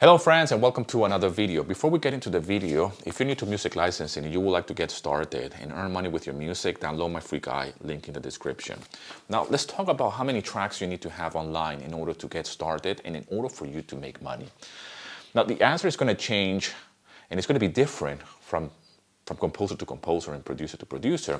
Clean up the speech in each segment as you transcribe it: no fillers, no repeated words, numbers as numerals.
Hello friends and welcome to another video. Before we get into the video, if you're new to music licensing and you would like to get started and earn money with your music, download my free guide, link in the description. Now let's talk about how many tracks you need to have online in order to get started and in order for you to make money. Now the answer is going to change and it's going to be different from composer to composer and producer to producer.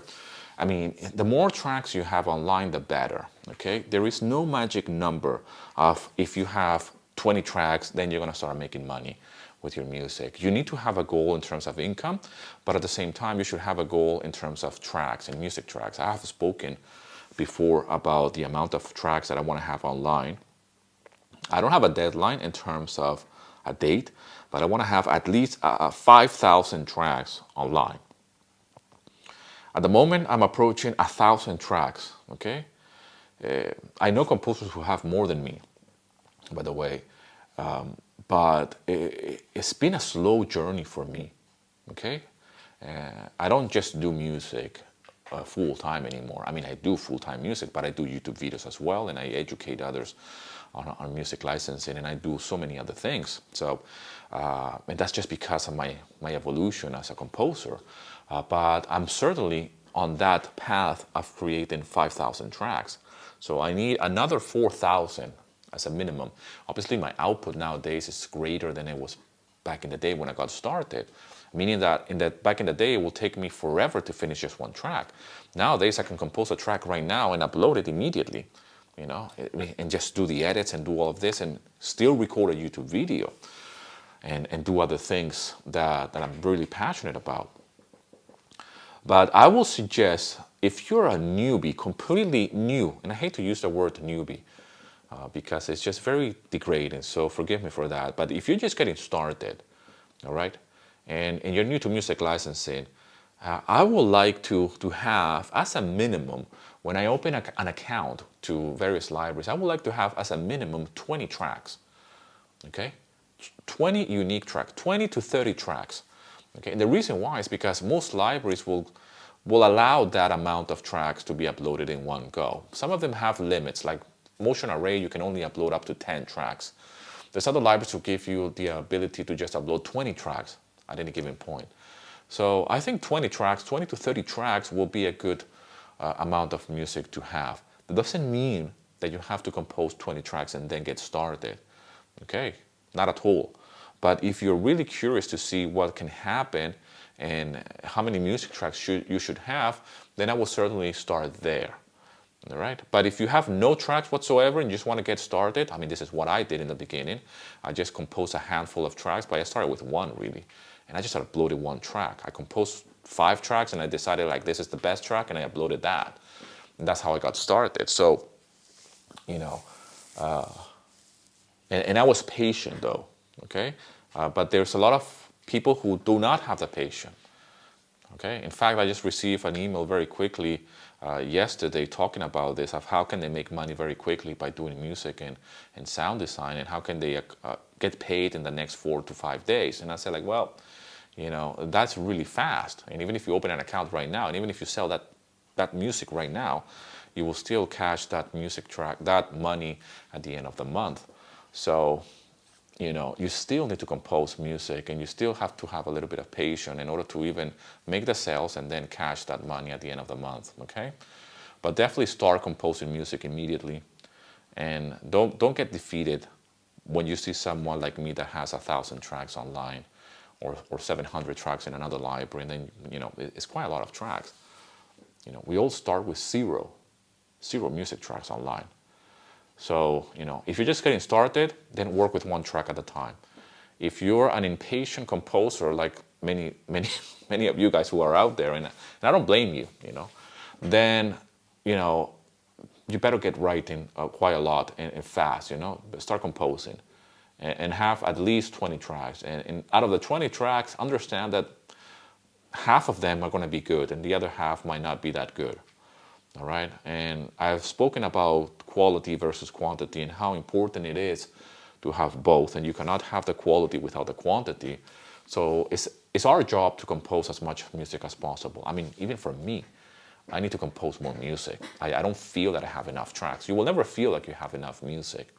I mean, the more tracks you have online, the better, okay? There is no magic number of if you have 20 tracks, then you're gonna start making money with your music. You need to have a goal in terms of income, but at the same time, you should have a goal in terms of tracks and music tracks. I have spoken before about the amount of tracks that I wanna have online. I don't have a deadline in terms of a date, but I wanna have at least 5,000 tracks online. At the moment, I'm approaching 1,000 tracks, okay? I know composers who have more than me, by the way, but it's been a slow journey for me, okay? I don't just do music full-time anymore. I mean, I do full-time music, but I do YouTube videos as well, and I educate others on music licensing, and I do so many other things. So, and that's just because of my evolution as a composer. But I'm certainly on that path of creating 5,000 tracks. So I need another 4,000 as a minimum. Obviously, my output nowadays is greater than it was back in the day when I got started, meaning that back in the day, it will take me forever to finish just one track. Nowadays, I can compose a track right now and upload it immediately, you know, and just do the edits and do all of this and still record a YouTube video and do other things that I'm really passionate about. But I will suggest if you're a newbie, completely new, and I hate to use the word newbie because it's just very degrading, so forgive me for that. But if you're just getting started, all right, and you're new to music licensing, I would like to have, as a minimum, when I open an account to various libraries, I would like to have as a minimum 20 tracks, okay? 20 unique tracks, 20 to 30 tracks. Okay, and the reason why is because most libraries will allow that amount of tracks to be uploaded in one go. Some of them have limits, like Motion Array, you can only upload up to 10 tracks. There's other libraries who give you the ability to just upload 20 tracks at any given point. So I think 20 tracks, 20 to 30 tracks will be a good amount of music to have. That doesn't mean that you have to compose 20 tracks and then get started, okay? Not at all. But if you're really curious to see what can happen and how many music tracks you should have, then I will certainly start there, all right? But if you have no tracks whatsoever and you just want to get started, I mean, this is what I did in the beginning. I just composed a handful of tracks, but I started with one, really. And I just uploaded one track. I composed 5 tracks and I decided, like, this is the best track, and I uploaded that. And that's how I got started. So, you know, and I was patient, though. Okay, but there's a lot of people who do not have the patience. Okay, in fact, I just received an email very quickly yesterday talking about this, of how can they make money very quickly by doing music and sound design, and how can they get paid in the next 4 to 5 days. And I said, like, well, you know, that's really fast. And even if you open an account right now, and even if you sell that music right now, you will still cash that music track, that money at the end of the month. So, you know, you still need to compose music, and you still have to have a little bit of patience in order to even make the sales and then cash that money at the end of the month, okay? But definitely start composing music immediately, and don't get defeated when you see someone like me that has 1,000 tracks online or 700 tracks in another library, and then, you know, it's quite a lot of tracks. You know, we all start with zero music tracks online. So, you know, if you're just getting started, then work with one track at a time. If you're an impatient composer, like many of you guys who are out there, and I don't blame you, you know, then, you know, you better get writing quite a lot and fast, you know, start composing and have at least 20 tracks. And out of the 20 tracks, understand that half of them are going to be good and the other half might not be that good. All right, and I've spoken about quality versus quantity and how important it is to have both, and you cannot have the quality without the quantity. So it's our job to compose as much music as possible. I mean, even for me, I need to compose more music. I don't feel that I have enough tracks. You will never feel like you have enough music.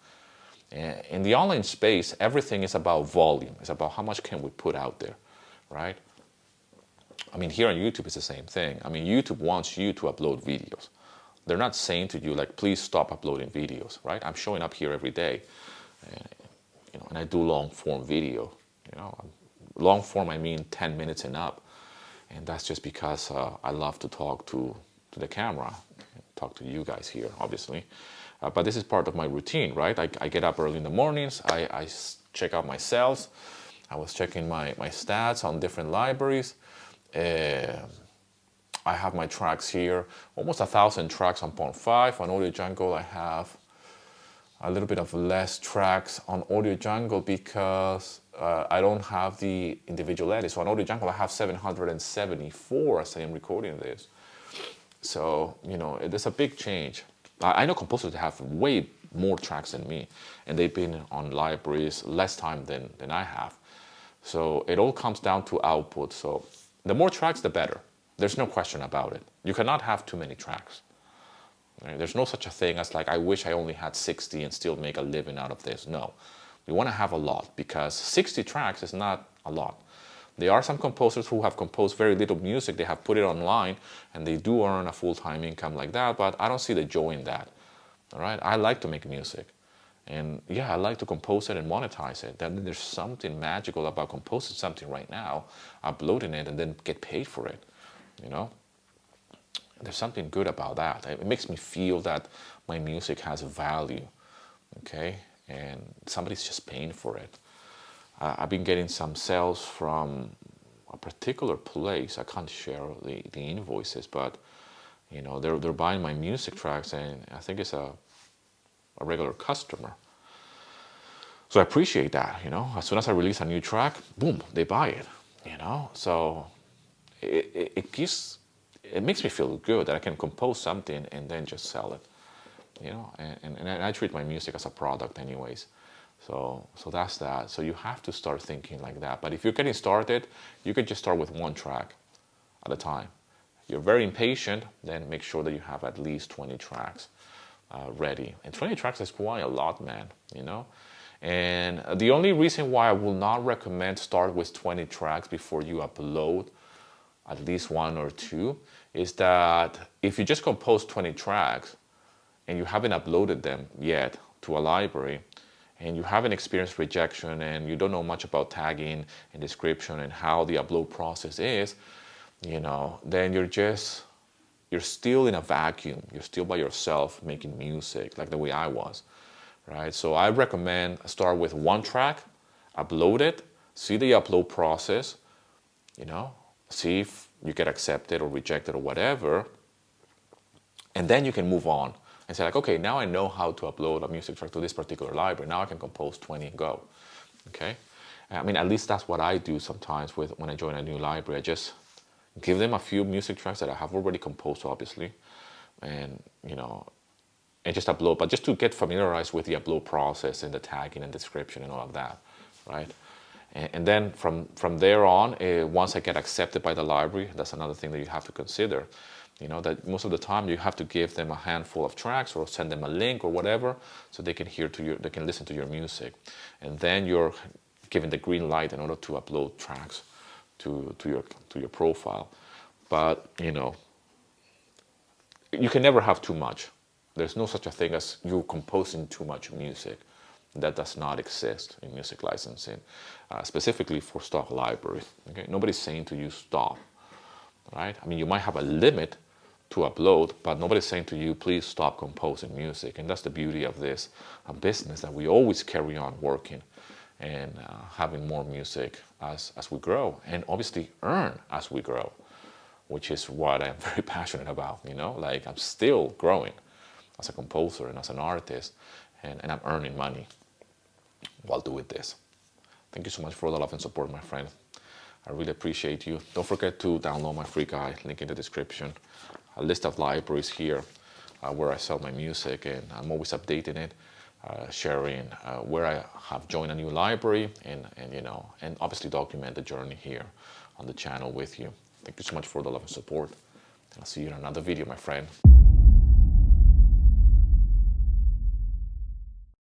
In the online space, everything is about volume. It's about how much can we put out there, right? I mean, here on YouTube, it's the same thing. I mean, YouTube wants you to upload videos. They're not saying to you, like, please stop uploading videos, right? I'm showing up here every day, and I do long form video. Long form, I mean 10 minutes and up. And that's just because I love to talk to the camera, talk to you guys here, obviously. But this is part of my routine, right? I get up early in the mornings, I check out my sales. I was checking my stats on different libraries. I have my tracks here, almost 1,000 tracks on Point 5. On Audio Jungle, I have a little bit of less tracks on Audio Jungle because I don't have the individual edits. So on Audio Jungle, I have 774 as I am recording this. So, there's a big change. I know composers that have way more tracks than me, and they've been on libraries less time than I have. So it all comes down to output. So the more tracks, the better. There's no question about it. You cannot have too many tracks. Right? There's no such a thing as like, I wish I only had 60 and still make a living out of this. No, you want to have a lot because 60 tracks is not a lot. There are some composers who have composed very little music. They have put it online and they do earn a full-time income like that, but I don't see the joy in that. All right, I like to make music. And yeah, I like to compose it and monetize it. Then there's something magical about composing something right now, uploading it, and then get paid for it. There's something good about that. It makes me feel that my music has value, okay? And somebody's just paying for it. I've been getting some sales from a particular place. I can't share the invoices, but they're buying my music tracks, and I think it's a regular customer. So I appreciate that. As soon as I release a new track, boom, they buy it. So it makes me feel good that I can compose something and then just sell it. And I treat my music as a product anyways. So that's that. So you have to start thinking like that. But if you're getting started, you could just start with one track at a time. You're very impatient, then make sure that you have at least 20 tracks ready. And 20 tracks is quite a lot, man, And the only reason why I will not recommend start with 20 tracks before you upload at least one or two is that if you just compose 20 tracks and you haven't uploaded them yet to a library and you haven't experienced rejection and you don't know much about tagging and description and how the upload process is, then you're still in a vacuum. You're still by yourself making music like the way I was, right? So I recommend start with one track, upload it, see the upload process, see if you get accepted or rejected or whatever, and then you can move on and say like, okay, now I know how to upload a music track to this particular library. Now I can compose 20 and go, okay? I mean, at least that's what I do sometimes when I join a new library. I just give them a few music tracks that I have already composed, obviously, and and just upload, but just to get familiarized with the upload process and the tagging and description and all of that, right? And then from there on, once I get accepted by the library, that's another thing that you have to consider. That most of the time you have to give them a handful of tracks or send them a link or whatever, so they can they can listen to your music, and then you're given the green light in order to upload tracks to your profile. But you can never have too much. There's no such a thing as you composing too much music. That does not exist in music licensing, specifically for stock libraries. Okay, nobody's saying to you stop, right? I mean, you might have a limit to upload, but nobody's saying to you, please stop composing music. And that's the beauty of this business, that we always carry on working and having more music as we grow, and obviously earn as we grow, which is what I'm very passionate about. Like I'm still growing as a composer and as an artist, and I'm earning money while doing this. Thank you so much for all the love and support, my friend. I really appreciate you. Don't forget to download my free guide, link in the description. A list of libraries here where I sell my music, and I'm always updating it, sharing where I have joined a new library, and obviously document the journey here on the channel with you. Thank you so much for the love and support. And I'll see you in another video, my friend.